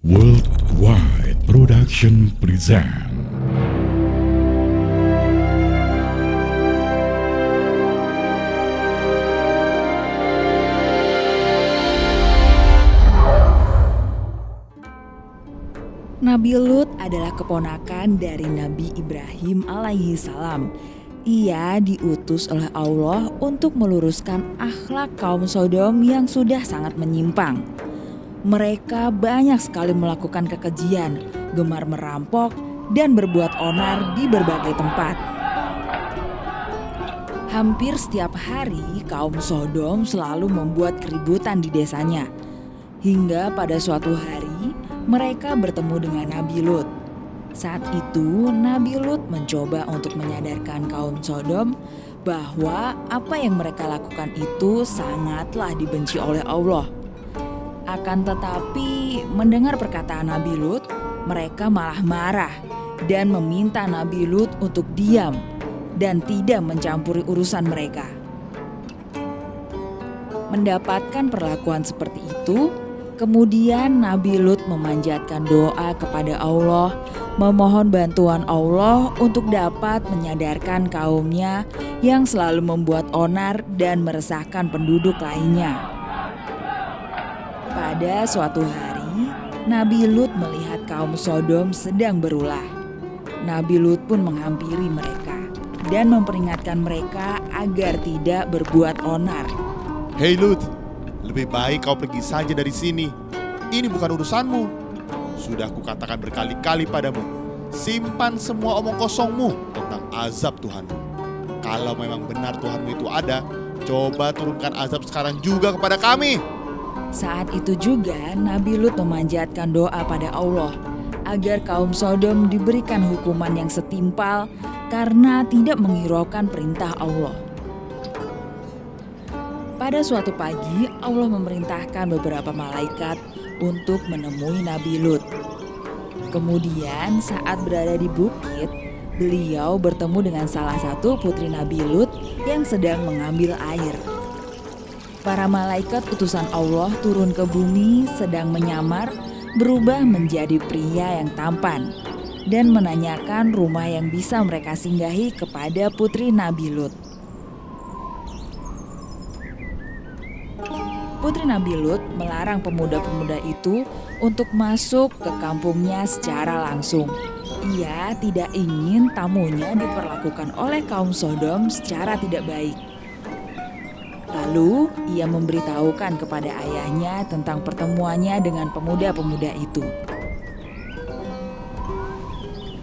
Worldwide Production present. Nabi Lut adalah keponakan dari Nabi Ibrahim alaihi salam. Ia diutus oleh Allah untuk meluruskan akhlak kaum Sodom yang sudah sangat menyimpang. Mereka banyak sekali melakukan kekejian, gemar merampok, dan berbuat onar di berbagai tempat. Hampir setiap hari kaum Sodom selalu membuat keributan di desanya. Hingga pada suatu hari mereka bertemu dengan Nabi Lut. Saat itu Nabi Lut mencoba untuk menyadarkan kaum Sodom bahwa apa yang mereka lakukan itu sangatlah dibenci oleh Allah. Akan tetapi mendengar perkataan Nabi Lut, mereka malah marah dan meminta Nabi Lut untuk diam dan tidak mencampuri urusan mereka. Mendapatkan perlakuan seperti itu, kemudian Nabi Lut memanjatkan doa kepada Allah, memohon bantuan Allah untuk dapat menyadarkan kaumnya yang selalu membuat onar dan meresahkan penduduk lainnya. Pada suatu hari, Nabi Lut melihat kaum Sodom sedang berulah. Nabi Lut pun menghampiri mereka dan memperingatkan mereka agar tidak berbuat onar. Hei Lut, lebih baik kau pergi saja dari sini. Ini bukan urusanmu. Sudah kukatakan berkali-kali padamu, simpan semua omong kosongmu tentang azab Tuhanmu. Kalau memang benar Tuhanmu itu ada, coba turunkan azab sekarang juga kepada kami. Saat itu juga Nabi Lut memanjatkan doa pada Allah agar kaum Sodom diberikan hukuman yang setimpal karena tidak menghiraukan perintah Allah. Pada suatu pagi, Allah memerintahkan beberapa malaikat untuk menemui Nabi Lut. Kemudian saat berada di bukit, beliau bertemu dengan salah satu putri Nabi Lut yang sedang mengambil air. Para malaikat utusan Allah turun ke bumi sedang menyamar berubah menjadi pria yang tampan dan menanyakan rumah yang bisa mereka singgahi kepada putri Nabi Lut. Putri Nabi Lut melarang pemuda-pemuda itu untuk masuk ke kampungnya secara langsung. Ia tidak ingin tamunya diperlakukan oleh kaum Sodom secara tidak baik. Lalu ia memberitahukan kepada ayahnya tentang pertemuannya dengan pemuda-pemuda itu.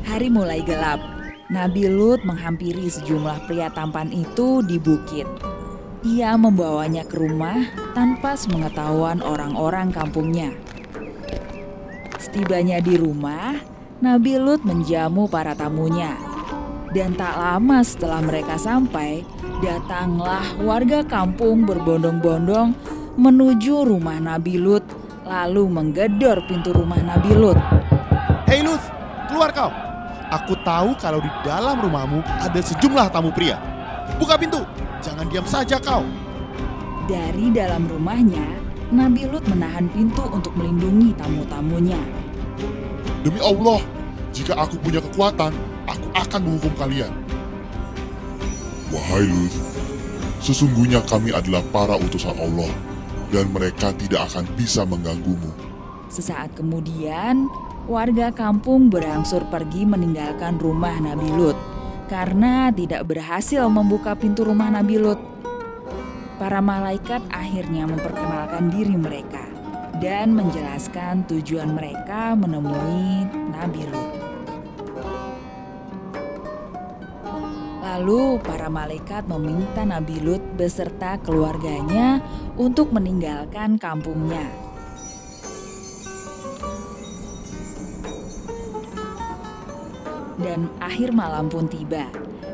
Hari mulai gelap. Nabi Lut menghampiri sejumlah pria tampan itu di bukit. Ia membawanya ke rumah tanpa sepengetahuan orang-orang kampungnya. Setibanya di rumah, Nabi Lut menjamu para tamunya. Dan tak lama setelah mereka sampai, datanglah warga kampung berbondong-bondong menuju rumah Nabi Lut, lalu menggedor pintu rumah Nabi Lut. Hei Lut, keluar kau. Aku tahu kalau di dalam rumahmu ada sejumlah tamu pria. Buka pintu, jangan diam saja kau. Dari dalam rumahnya, Nabi Lut menahan pintu untuk melindungi tamu-tamunya. Demi Allah, jika aku punya kekuatan, aku akan menghukum kalian. Wahai Lut, sesungguhnya kami adalah para utusan Allah, dan mereka tidak akan bisa mengganggumu. Sesaat kemudian, warga kampung berangsur pergi meninggalkan rumah Nabi Lut karena tidak berhasil membuka pintu rumah Nabi Lut. Para malaikat akhirnya memperkenalkan diri mereka dan menjelaskan tujuan mereka menemui Nabi Lut. Lalu para malaikat meminta Nabi Lut beserta keluarganya untuk meninggalkan kampungnya. Dan akhir malam pun tiba.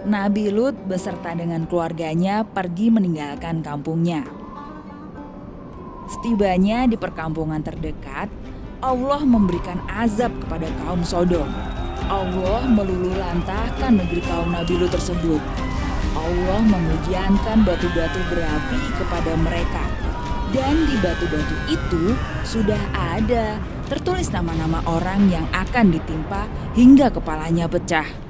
Nabi Lut beserta dengan keluarganya pergi meninggalkan kampungnya. Setibanya di perkampungan terdekat, Allah memberikan azab kepada kaum Sodom. Allah meluluhlantahkan negeri kaum Nabi Lut tersebut. Allah memujiankan batu-batu berapi kepada mereka. Dan di batu-batu itu sudah ada tertulis nama-nama orang yang akan ditimpa hingga kepalanya pecah.